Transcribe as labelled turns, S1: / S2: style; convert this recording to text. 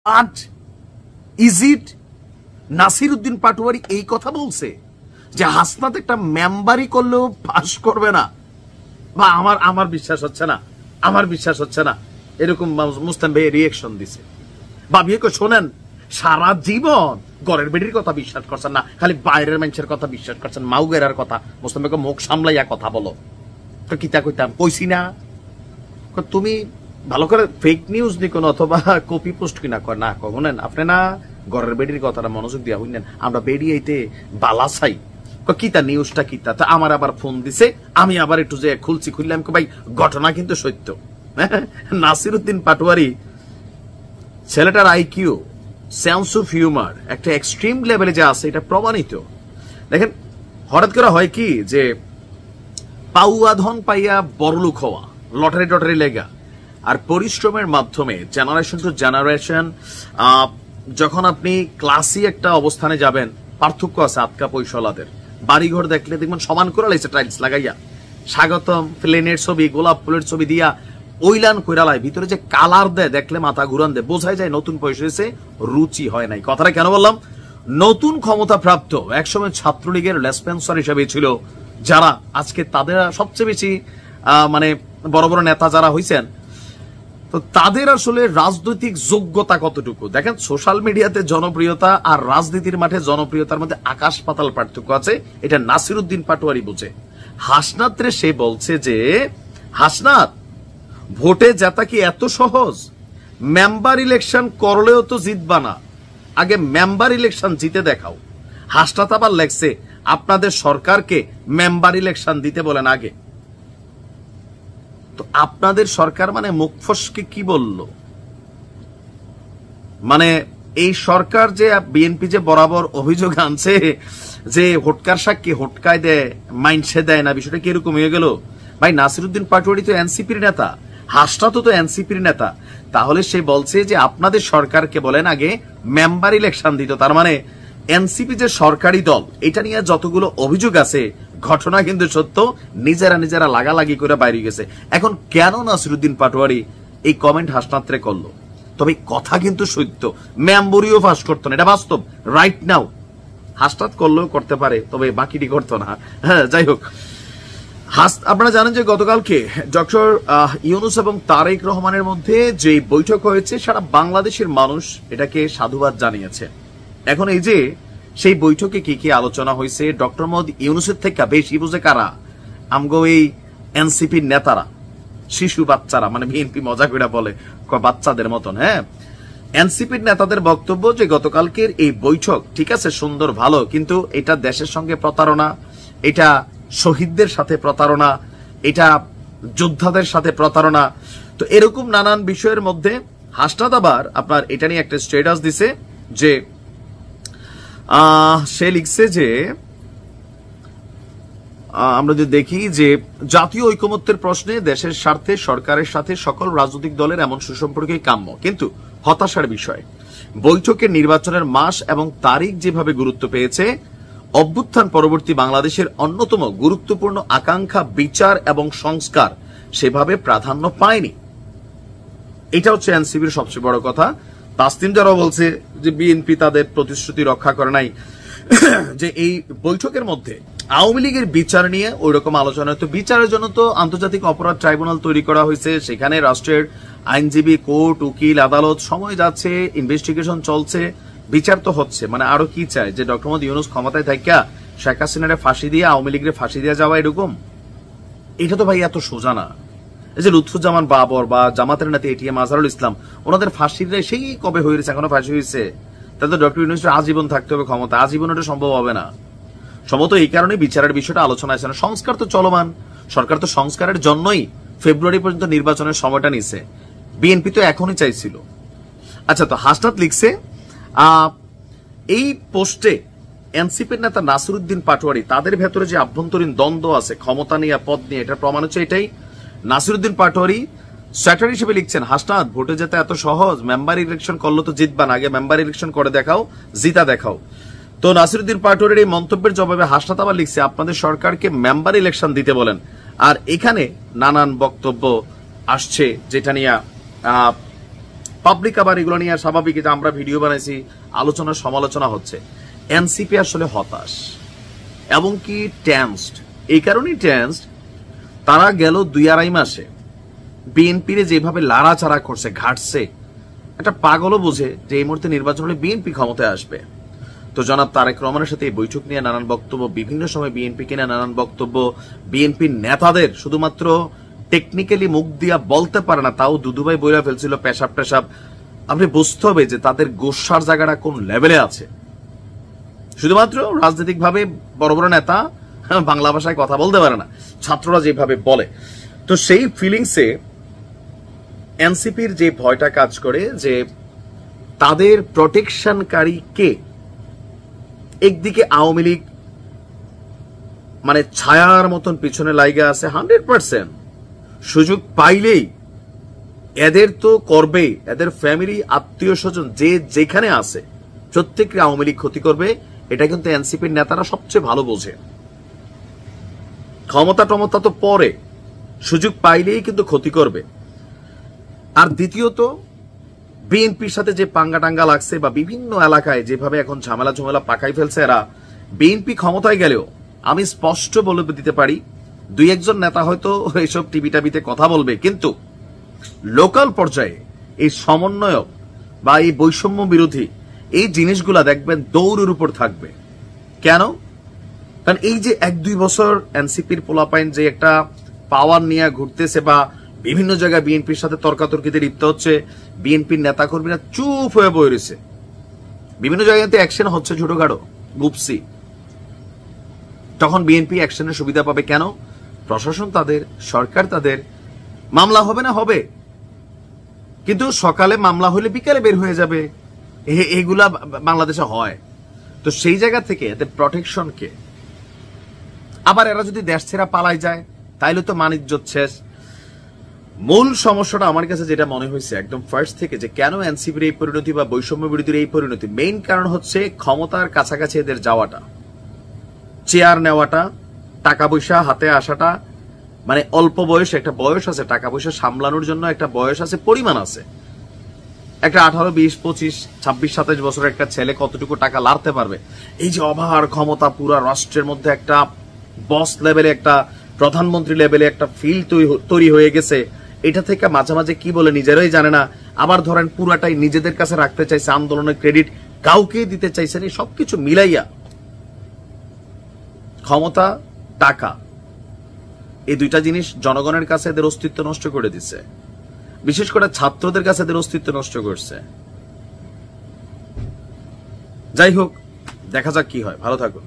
S1: But is it Nasiruddin Patwari এই কথা বলছে যে হাসনাত একটা মেম্বারি করলেও পাস করবে না? বা আমার বিশ্বাস হচ্ছে না এরকম মুস্তান ভাই রিয়েকশন দিছে। বা বিয়ে শোনেন, সারা জীবন ঘরের বেডির কথা বিশ্বাস করছেন না, খালি বাইরের মানুষের কথা বিশ্বাস করছেন, মাউগেরার কথা। মুস্তান ভাইকে মুখ সামলাইয়া কথা বলো। তো কিতা কইতাম, কইছি না তুমি ভালো করে ফেক নিউজ নিকোন অথবা কপি পোস্ট কিনা কর না কখনেন আপনি না ঘরের বেডির কথাটা মনোযোগ দিয়া হইলেন। আমরা বেরিয়েতে বালা চাই কিতা নিউজটা কিতা। তা আমার আবার ফোন দিছে, আমি আবার একটু যে খুললাম ভাই ঘটনা কিন্তু সত্য। নাসিরউদ্দিন পাটোয়ারি ছেলেটার আইকিউ, সেন্স অফ হিউমার একটা এক্সট্রিম লেভেলে যে আছে এটা প্রমাণিত। দেখেন হঠাৎ করে হয় কি যে পাউয়া ধন পাইয়া বড়লোক হওয়া, লটারি টটারি লেগা, আর পরিশ্রমের মাধ্যমে জেনারেশন টু জেনারেশন যখন আপনি ক্লাসি একটা অবস্থানে যাবেন, পার্থক্য আছে আটকা পয়সালাদের। বাড়িঘর দেখলে দেখবেন সমান করে লাইছে টাইলস লাগাইয়া, স্বাগতম প্লেনের ছবি, গোলাপ ফুলের ছবি দিয়া ওইলান কইরালায়, ভিতরে যে কালার দেয় দেখলে মাথা ঘুরান দেয়, বোঝাই যায় নতুন পয়সা এসে রুচি হয় নাই। কথাটা কেন বললাম? নতুন ক্ষমতা প্রাপ্ত একসময় ছাত্রলীগের লেসপেন্সার হিসেবে ছিল যারা, আজকে তাদের সবচেয়ে বেশি মানে বড় বড় নেতা যারা হইছেন, তো তাদের আসলে রাজনৈতিক যোগ্যতা কতটুকু দেখেন। সোশ্যাল মিডিয়াতে জনপ্রিয়তা আর রাজনীতির মাঠে জনপ্রিয়তার মধ্যে আকাশ পাতাল পার্থক্য আছে, এটা নাসিরউদ্দিন পাটোয়ারি বুঝে। হাসনাত রে সে বলছে যে হাসনাত ভোটে জেতা কি এত সহজ? মেম্বার ইলেকশন করলেও তো জিতবা না, আগে মেম্বার ইলেকশন জিতে দেখাও। হাসনাত আবার লেখছে আপনাদের সরকারকে মেম্বার ইলেকশন দিতে বলেন আগে। তো আপনাদের সরকার মানে মুখ ফসকে কি বলল? মানে এই সরকার যে বিএনপি যে বরাবর অভিযোগ আনছে যে হোটকার সাক্ষী হোটকায় দেয়, মাইনসে দেয় না, বিষয়টা কি এরকম হয়ে গেল? ভাই নাসিরউদ্দিন পাটোয়ারি তো এনসিপির নেতা, হাসনাত তো এনসিপির নেতা, তাহলে সে বলছে যে আপনাদের সরকারকে বলেন আগে মেম্বার ইলেকশন দিত। তার মানে এনসিপি যে সরকারি দল, এটা নিয়ে যতগুলো অভিযোগ আছে ঘটনা কিন্তু সত্য, নিজেরা লাগালাগি করে বাইরে গেছে। এখন কেন নাসিরউদ্দিন পাটোয়ারি এই কমেন্ট হাসনাত্রে করলো? তবে কথা কিন্তু সত্য, মেম্বরিও পাস করতো না, এটা বাস্তব। রাইট নাও হাসনাত করলেও করতে পারে, তবে বাকিটি করতো না। হ্যাঁ, যাই হোক, আপনারা জানেন যে গতকালকে ডক্টর ইউনূস এবং তারেক রহমানের মধ্যে যে বৈঠক হয়েছে, সারা বাংলাদেশের মানুষ এটাকে সাধুবাদ জানিয়েছে। এখন এই যে সেই বৈঠকে কি কি আলোচনা হয়েছে, ডক্টর মোহাম্মদ ইউনূসের থেকে বেশি বুঝে কারা? আমগো এই এনসিপির নেতারা, শিশু বাচ্চারা, মানে বিএনপি মজা করে বলে বাচ্চাদের মতন। হ্যাঁ, এনসিপির নেতাদের বক্তব্য যে গতকালকের এই বৈঠক ঠিক আছে সুন্দর ভালো, কিন্তু এটা দেশের সঙ্গে প্রতারণা, এটা শহীদদের সাথে প্রতারণা, এটা যোদ্ধাদের সাথে প্রতারণা। তো এরকম নানান বিষয়ের মধ্যে হাসনাত আবার আপনার এটা নিয়ে একটা স্ট্যাটাস দিছে যে সে লিখছে যে আমরা যদি দেখি যে জাতীয় ঐকমত্যের প্রশ্নে দেশের স্বার্থে সরকারের সাথে সকল রাজনৈতিক দলের এমন সুসম্পর্কই কাম্য, কিন্তু হতাশার বিষয় বৈঠকের নির্বাচনের মাস এবং তারিখ যেভাবে গুরুত্ব পেয়েছে, অভ্যুত্থান পরবর্তী বাংলাদেশের অন্যতম গুরুত্বপূর্ণ আকাঙ্ক্ষা বিচার এবং সংস্কার সেভাবে প্রাধান্য পায়নি। এটা হচ্ছে এনসিপির সবচেয়ে বড় কথা। তাসনিম যারা বলছে যে বিএনপি তাদের প্রতিশ্রুতি রক্ষা করে নাই, যে এই বৈঠকের মধ্যে আওয়ামী লীগের বিচার নিয়ে ওই রকম আলোচনা। তো বিচারের জন্য তো আন্তর্জাতিক অপরাধ ট্রাইব্যুনাল তৈরি করা হয়েছে, সেখানে রাষ্ট্রের আইনজীবী, কোর্ট, উকিল, আদালত, সময় যাচ্ছে, ইনভেস্টিগেশন চলছে, বিচার তো হচ্ছে। মানে আরো কি চায় যে ডক্টর মোহাম্মদ ইউনূস ক্ষমতায় থাকিয়া শেখ হাসিনারে ফাঁসি দিয়ে আওয়ামী লীগের ফাঁসি দিয়ে যাওয়া এরকম? এটা তো ভাই এত সোজা না। এই যে লুৎফুজ্জামান বাবর বা জামাতের নেতা এটিএম আজহারুল ইসলাম, ওনাদের ফাঁসির সেই কবে হয়েছে, এখনো ফাঁসি হয়েছে? তাহলে তো ডক্টর ইউনূসের আজীবন থাকতে হবে ক্ষমতা, আজীবন এটা সম্ভব হবে না। সম্ভবত এই কারণে বিচারের বিষয়টা আলোচনা আছে না। সংস্কার তো চলমান, সরকার তো সংস্কারের জন্যই ফেব্রুয়ারি পর্যন্ত নির্বাচনের সময়টা নিছে, বিএনপি তো এখনই চাইছিল। আচ্ছা, তো হাসনাত লিখছে এই পোস্টে এনসিপির নেতা নাসিরউদ্দিন পাটোয়ারি, তাদের ভেতরে যে আভ্যন্তরীণ দ্বন্দ্ব আছে ক্ষমতা নিয়ে পদ নিয়ে, এটার প্রমাণ হচ্ছে এটাই। নাসিরউদ্দিন পাটোয়ারি স্ট্র্যাটেজি হিসেবে লিখছেন হাসনাত ভোটে যেতে এত সহজ, মেম্বার ইলেকশন করলো তো জিতবা না, আগে মেম্বার ইলেকশন করে দেখাও, জিতা দেখাও। তো নাসিরউদ্দিন পাটোয়ারির এই মন্তব্যের জবাবে হাসনাত আবার লিখছে আপনাদের সরকারকে মেম্বার ইলেকশন দিতে বলেন। আর এখানে নানান বক্তব্য আসছে যেটা নিয়ে পাবলিক আবার এগুলো নিয়ে স্বাভাবিক, যে আমরা ভিডিও বানাইছি, আলোচনা সমালোচনা হচ্ছে। এনসিপি আসলে হতাশ এবং কি টেন্সড। এই কারণেই টেন্সড, তারা গেল 2-2.5 মাসে বিএনপির যেভাবে লাড়াচাড়া করছে, ঘাটছে, একটা পাগলও বুঝে যে এই মুহূর্তে নির্বাচন হলে বিএনপি ক্ষমতায় আসবে। তো জনাব তারেক রহমানের সাথে এই বৈঠক নিয়ে নানান বক্তব্য, বিভিন্ন সময় বিএনপি কিনে নানান বক্তব্য, বিএনপির নেতাদের শুধুমাত্র টেকনিক্যালি মুখ দিয়া বলতে পারে না, তাও দুদুভাই বইরা ফেলছিল পেশাব টেশাব। আপনি বুঝতে হবে যে তাদের গোসার জায়গাটা কোন লেভেলে আছে। শুধুমাত্র রাজনৈতিক ভাবে বড় বড় নেতা বাংলা ভাষায় কথা বলতে পারে না, ছাত্ররা যেভাবে বলে। তো সেই ফিলিংসে এনসিপির যে ভয়টা কাজ করে যে তাদের প্রটেকশনকারী কে। একদিকে আওয়ামী লীগ মানে ছায়ার মতন পিছনে লাইগা আছে 100%, সুযোগ পাইলেই এদের তো করবে, এদের ফ্যামিলি আত্মীয় স্বজন যে যেখানে আছে প্রত্যেককে আওয়ামী লীগ ক্ষতি করবে। এটা কিন্তু এনসিপির নেতারা সবচেয়ে ভালো বোঝে। ক্ষমতা টমতা তো পরে, সুযোগ পাইলেই কিন্তু ক্ষতি করবে। আর দ্বিতীয়ত বিএনপির সাথে যে পাঙ্গা টাঙ্গা লাগছে বা বিভিন্ন এলাকায় যেভাবে এখন ঝামেলা ঝামেলা পাকাই ফেলছে এরা, বিএনপি ক্ষমতায় গেলেও আমি স্পষ্ট বলে দিতে পারি 2-1 নেতা হয়তো এইসব টিভি টাবিতে কথা বলবে, কিন্তু লোকাল পর্যায়ে এই সমন্বয়ক বা এই বৈষম্য বিরোধী এই জিনিসগুলা দেখবেন দৌড়ের উপর থাকবে। কেন? কারণ এই যে 1-2 বছর এনসিপির পোলাপাইন যে একটা পাওয়ার নিয়ে ঘুরতেছে বা বিভিন্ন জায়গায় বিএনপির সাথে তর্কাতর্কিতে লিপ্ত হচ্ছে, বিএনপির নেতা কর্মীরা চুপ হয়ে বয়ে রয়েছে। বিভিন্ন জায়গাতে অ্যাকশন হচ্ছে ছোটখাটো গুপসি, তখন বিএনপি অ্যাকশনের সুবিধা পাবে। কেন? প্রশাসন তাদের, সরকার তাদের। মামলা হবে না হবে, কিন্তু সকালে মামলা হলে বিকালে বের হয়ে যাবে, এগুলা বাংলাদেশে হয়। তো সেই জায়গা থেকে এদের প্রটেকশন কে? আবার এরা যদি দেশ ছেড়া পালাই যায় তাইলে তো মানিজ্জত শেষ। মূল সমস্যাটা আমার কাছে যেটা মনে হয়েছে একদম ফার্স্ট থেকে, যে কেন এনসিপির এই পরিণতি বা বৈষম্য বিরোধীর এই পরিণতি, মেইন কারণ হচ্ছে ক্ষমতার কাছাকাছি এদের যাওয়াটা, চেয়ার নেওয়াটা, টাকা পয়সা হাতে আসাটা। মানে অল্প বয়সে একটা বয়স আছে, টাকা পয়সা সামলানোর জন্য একটা বয়স আছে, পরিমাণ আছে। একটা 18, 20, 25, 26, 27 বছরের একটা ছেলে কতটুকু টাকা লাড়তে পারবে? এই যে অভার ক্ষমতা, পুরা রাষ্ট্রের মধ্যে একটা বস লেভেলে, একটা প্রধানমন্ত্রী লেভেলে একটা ফিল তৈরি হয়ে গেছে। এটা থেকে মাঝে মাঝে কি বলে নিজেরাই জানে না। আবার ধরেন পুরাটাই নিজেদের কাছে রাখতে চাইছে, আন্দোলনের ক্রেডিট কাউকে দিতে চাইছে না। সবকিছু মিলাইয়া ক্ষমতা, টাকা, এই দুইটা জিনিস জনগণের কাছে এদের অস্তিত্ব নষ্ট করে দিচ্ছে, বিশেষ করে ছাত্রদের কাছে এদের অস্তিত্ব নষ্ট করছে। যাই হোক, দেখা যাক কি হয়। ভালো থাকুন।